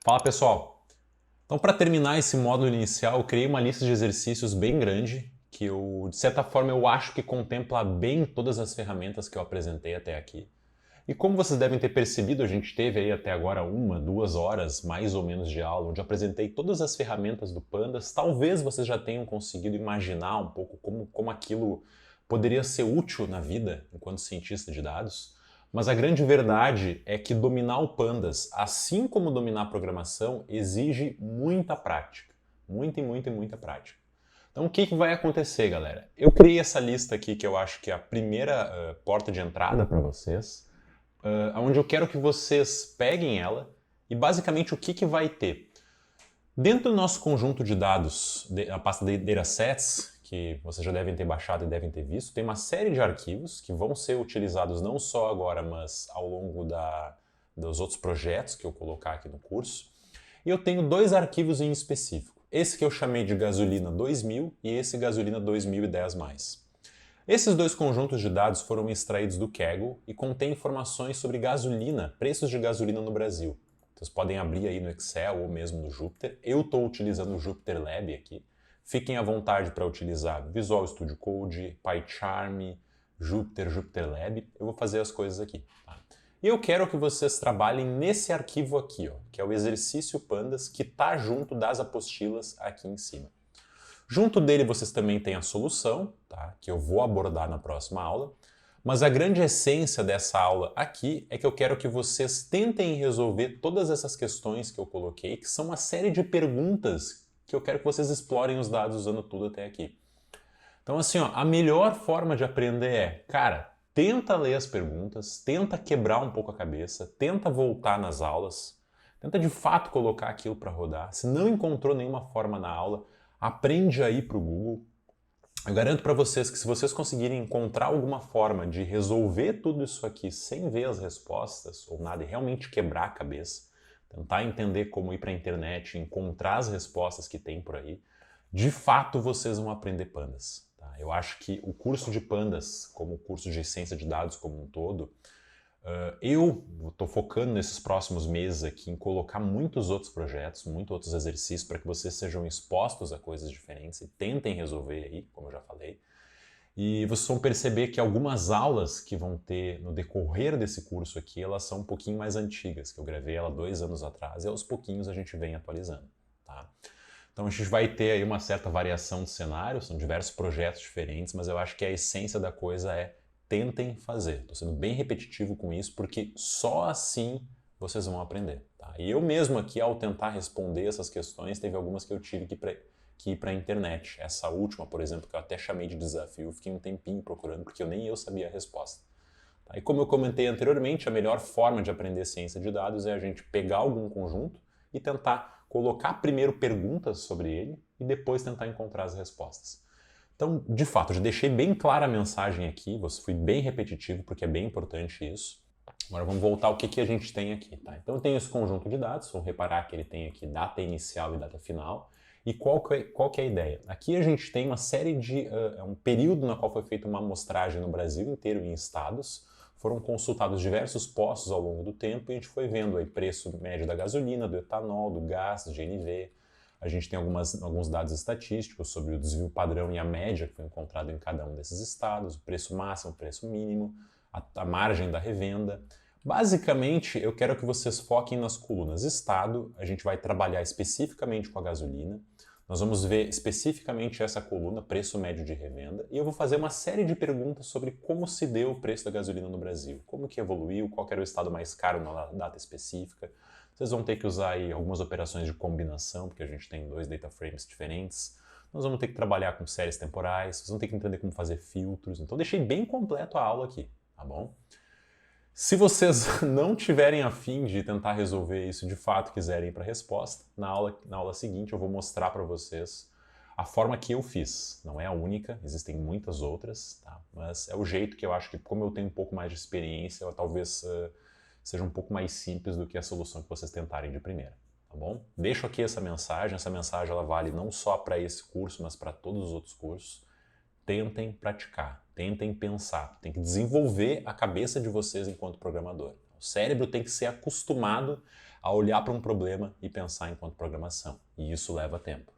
Fala pessoal! Então, para terminar esse módulo inicial, eu criei uma lista de exercícios bem grande, que de certa forma, eu acho que contempla bem todas as ferramentas que eu apresentei até aqui. E como vocês devem ter percebido, a gente teve aí até agora 1, 2 horas mais ou menos de aula, onde eu apresentei todas as ferramentas do Pandas. Talvez vocês já tenham conseguido imaginar um pouco como aquilo poderia ser útil na vida enquanto cientista de dados. Mas a grande verdade é que dominar o Pandas, assim como dominar a programação, exige muita prática. Muita e muita e muita prática. Então, o que vai acontecer, galera? Eu criei essa lista aqui, que eu acho que é a primeira porta de entrada para vocês, onde eu quero que vocês peguem ela e basicamente o que vai ter. Dentro do nosso conjunto de dados, a pasta de datasets, que vocês já devem ter baixado e devem ter visto, tem uma série de arquivos que vão ser utilizados não só agora, mas ao longo dos outros projetos que eu colocar aqui no curso. E eu tenho dois arquivos em específico. Esse que eu chamei de gasolina 2000 e esse gasolina 2010+. Esses dois conjuntos de dados foram extraídos do Kaggle e contêm informações sobre gasolina, preços de gasolina no Brasil. Vocês podem abrir aí no Excel ou mesmo no Jupyter. Eu estou utilizando o Jupyter Lab aqui. Fiquem à vontade para utilizar Visual Studio Code, PyCharm, Jupyter, Jupyter Lab. Eu vou fazer as coisas aqui. Tá? E eu quero que vocês trabalhem nesse arquivo aqui, ó, que é o exercício Pandas, que está junto das apostilas aqui em cima. Junto dele vocês também têm a solução, tá? Que eu vou abordar na próxima aula. Mas a grande essência dessa aula aqui é que eu quero que vocês tentem resolver todas essas questões que eu coloquei, que são uma série de perguntas que eu quero que vocês explorem os dados usando tudo até aqui. Então assim, ó, a melhor forma de aprender é, cara, tenta ler as perguntas, tenta quebrar um pouco a cabeça, tenta voltar nas aulas, tenta de fato colocar aquilo para rodar. Se não encontrou nenhuma forma na aula, aprende aí para o Google. Eu garanto para vocês que se vocês conseguirem encontrar alguma forma de resolver tudo isso aqui sem ver as respostas ou nada e realmente quebrar a cabeça, tentar entender como ir para a internet, encontrar as respostas que tem por aí, de fato vocês vão aprender Pandas. Tá? Eu acho que o curso de Pandas, como o curso de ciência de dados como um todo, eu estou focando nesses próximos meses aqui em colocar muitos outros projetos, muitos outros exercícios para que vocês sejam expostos a coisas diferentes e tentem resolver aí, como eu já falei. E vocês vão perceber que algumas aulas que vão ter no decorrer desse curso aqui, elas são um pouquinho mais antigas, que eu gravei ela 2 anos atrás e aos pouquinhos a gente vem atualizando. Tá? Então a gente vai ter aí uma certa variação de cenário, são diversos projetos diferentes, mas eu acho que a essência da coisa é tentem fazer. Estou sendo bem repetitivo com isso, porque só assim vocês vão aprender. Tá? E eu mesmo aqui, ao tentar responder essas questões, teve algumas que eu tive que ir para a internet. Essa última, por exemplo, que eu até chamei de desafio, eu fiquei um tempinho procurando, porque nem eu sabia a resposta. Tá? E como eu comentei anteriormente, a melhor forma de aprender ciência de dados é a gente pegar algum conjunto e tentar colocar primeiro perguntas sobre ele e depois tentar encontrar as respostas. Então, de fato, eu já deixei bem clara a mensagem aqui, fui bem repetitivo porque é bem importante isso. Agora vamos voltar ao que a gente tem aqui. Tá? Então eu tenho esse conjunto de dados, vamos reparar que ele tem aqui data inicial e data final. E qual que é a ideia? Aqui a gente tem uma série de... um período no qual foi feita uma amostragem no Brasil inteiro em estados. Foram consultados diversos postos ao longo do tempo e a gente foi vendo aí preço médio da gasolina, do etanol, do gás, do GNV. A gente tem alguns dados estatísticos sobre o desvio padrão e a média que foi encontrado em cada um desses estados, o preço máximo, o preço mínimo, a margem da revenda. Basicamente, eu quero que vocês foquem nas colunas estado, a gente vai trabalhar especificamente com a gasolina, nós vamos ver especificamente essa coluna, preço médio de revenda, e eu vou fazer uma série de perguntas sobre como se deu o preço da gasolina no Brasil, como que evoluiu, qual era o estado mais caro na data específica. Vocês vão ter que usar aí algumas operações de combinação, porque a gente tem 2 data frames diferentes. Nós vamos ter que trabalhar com séries temporais, vocês vão ter que entender como fazer filtros. Então deixei bem completo a aula aqui, tá bom? Se vocês não tiverem a fim de tentar resolver isso de fato, quiserem ir para a resposta, na aula seguinte eu vou mostrar para vocês a forma que eu fiz. Não é a única, existem muitas outras, tá? Mas é o jeito que eu acho que, como eu tenho um pouco mais de experiência, talvez seja um pouco mais simples do que a solução que vocês tentarem de primeira, tá bom? Deixo aqui essa mensagem ela vale não só para esse curso, mas para todos os outros cursos. Tentem praticar, tentem pensar, tem que desenvolver a cabeça de vocês enquanto programador. O cérebro tem que ser acostumado a olhar para um problema e pensar enquanto programação. E isso leva tempo.